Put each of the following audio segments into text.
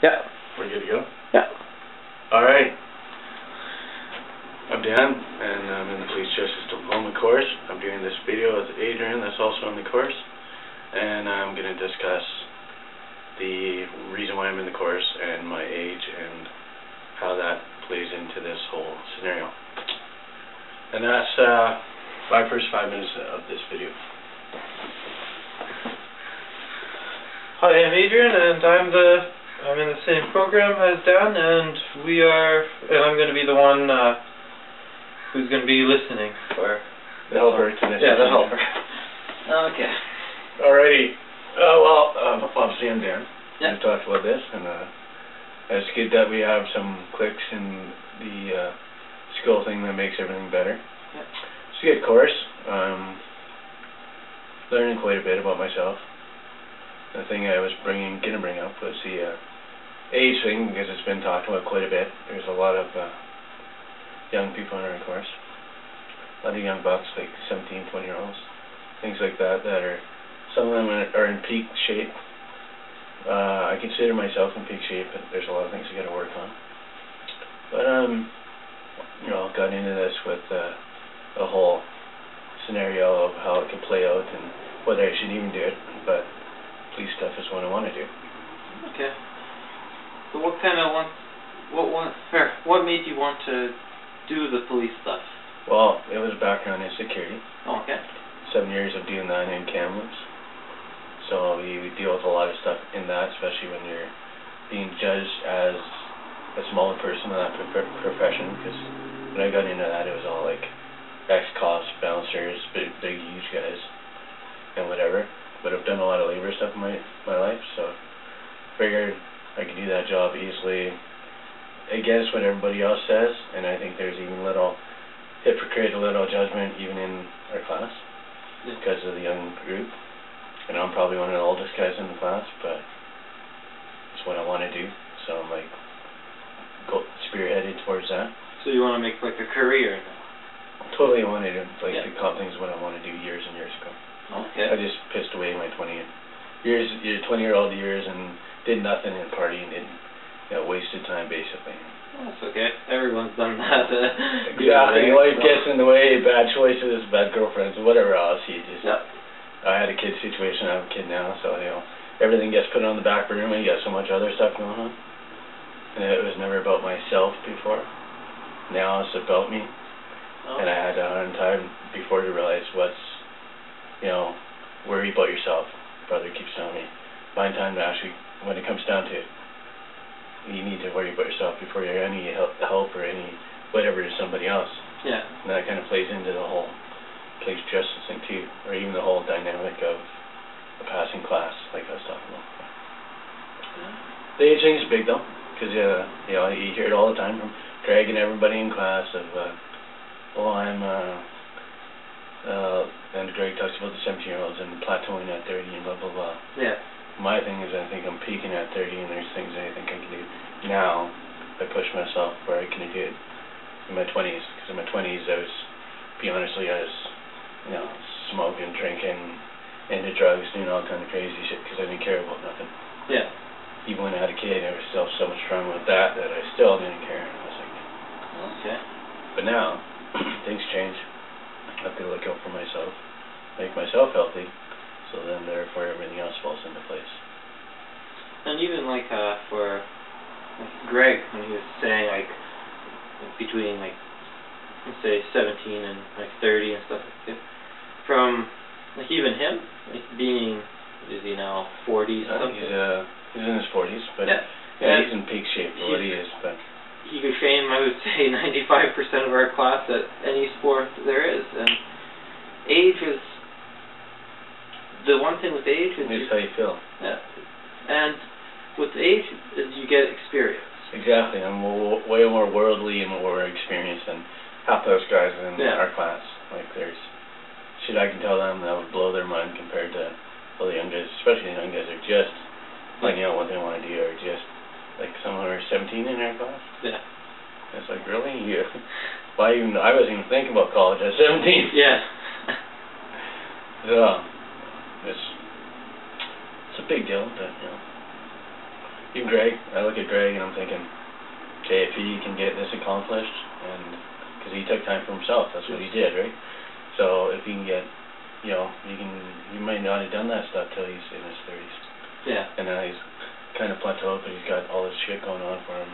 Yeah. We're good to go? Yeah. Alright. I'm Dan, and I'm in the Police Justice Diploma course. I'm doing this video with Adrian, that's also in the course. And I'm going to discuss the reason why I'm in the course and my age and how that plays into this whole scenario. And that's my first 5 minutes of this video. Hi, I'm Adrian, and I'm in the same program as Dan, and I'm going to be the one who's going to be listening for the helper to this. Yeah, the helper. Okay. Alrighty. Obviously I'm Dan. Yeah. We talked about this, and it's good that we have some clicks in the skill thing that makes everything better. Yeah. It's a good course. Learning quite a bit about myself. The thing I was going to bring up was the age thing, because it's been talked about quite a bit. There's a lot of young people in our course. A lot of young bucks, like 17, 20-year-olds. Things like that are, some of them are in peak shape. I consider myself in peak shape, but there's a lot of things I got to work on. But got into this with the whole scenario of how it could play out and whether I should even do it. But police stuff is what I want to do. Okay. So what made you want to do the police stuff? Well, it was a background in security. Oh, okay. 7 years of doing that in cameras. So you deal with a lot of stuff in that, especially when you're being judged as a smaller person in that profession. Because when I got into that, it was all like ex-cops, bouncers, big, huge guys, and whatever. But I've done a lot of labor stuff in my life, so figured I could do that job easily against what everybody else says. And I think there's even little hypocritical judgment even in our class because of the young group. And I'm probably one of the oldest guys in the class, but it's what I want to do. So I'm like spearheaded towards that. So you want to make like a career now? Totally wanted to, the cop thing is what I wanted to do years and years ago. Okay. I just pissed away my 20-year-old years and did nothing and partying and wasted time basically. Oh, that's okay. Everyone's done that. Exactly. Life gets in the way, bad choices, bad girlfriends, whatever else. You just. Yep. I had a kid situation. I have a kid now, so everything gets put on the back burner when you got so much other stuff going on. And it was never about myself before. Now it's about me. Oh. And I had a hard time before to realize worry about yourself. Brother keeps telling me, find time to actually, when it comes down to it, you need to worry about yourself before you're any help or any whatever to somebody else. Yeah. And that kind of plays into the whole police justice thing too, or even the whole dynamic of a passing class, like I was talking about. Yeah. The age thing is big though, because you hear it all the time from Greg and everybody in class of, and Greg talks about the 17-year-olds and plateauing at 30 and blah blah blah. Yeah. My thing is I think I'm peaking at 30 and there's things I think I can do now. I push myself where I can do it in my 20s, because in my 20s I was, smoking, drinking, into drugs, doing all kind of crazy shit because I didn't care about nothing. Yeah. Even when I had a kid, I was still so much trauma with that I still didn't care. And I was like, okay. But now, things change. I have to look out for myself, make myself healthy, so then therefore everything else falls into place. And even for Greg, when he was saying between let's say 17 and 30 and stuff like that, from even him being, is he now 40s? He's in his 40s, but he's in peak shape for what he is. But he could shame, I would say, 95% of our class at any sport there is. And age is the one thing with age is it's how you feel. Yeah. And with age is you get experience. Exactly. I'm way more worldly and more experienced than half those guys in our class. There's shit I can tell them that would blow their mind compared to all the young guys, especially the young guys are just finding out what they want to do, or just some are 17 in our class. Yeah. It's really? Why even? I wasn't even thinking about college at 17. Yeah. It's a big deal, but even Greg, I look at Greg and I'm thinking, okay, if he can get this accomplished, and because he took time for himself, that's what he did, right? So if he can get, you know, he might not have done that stuff till he's in his 30s. Yeah. And now he's kind of plateaued, but he's got all this shit going on for him.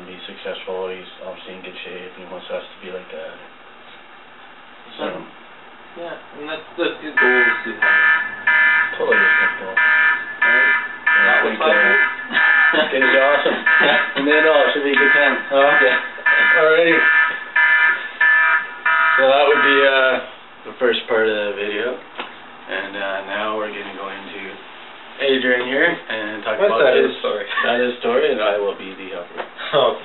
He's successful, he's obviously in good shape, and he wants us to be like that. So, yeah, and that's the good goals you have. Totally respectable. Right? Not with 5 years? It's gonna be awesome. And then, it should be a good time. Oh, okay. Alrighty. So that would be the first part of the video. And now we're going to go into Adrian here and talk about his story. That is story, and I will be the helper. Oh.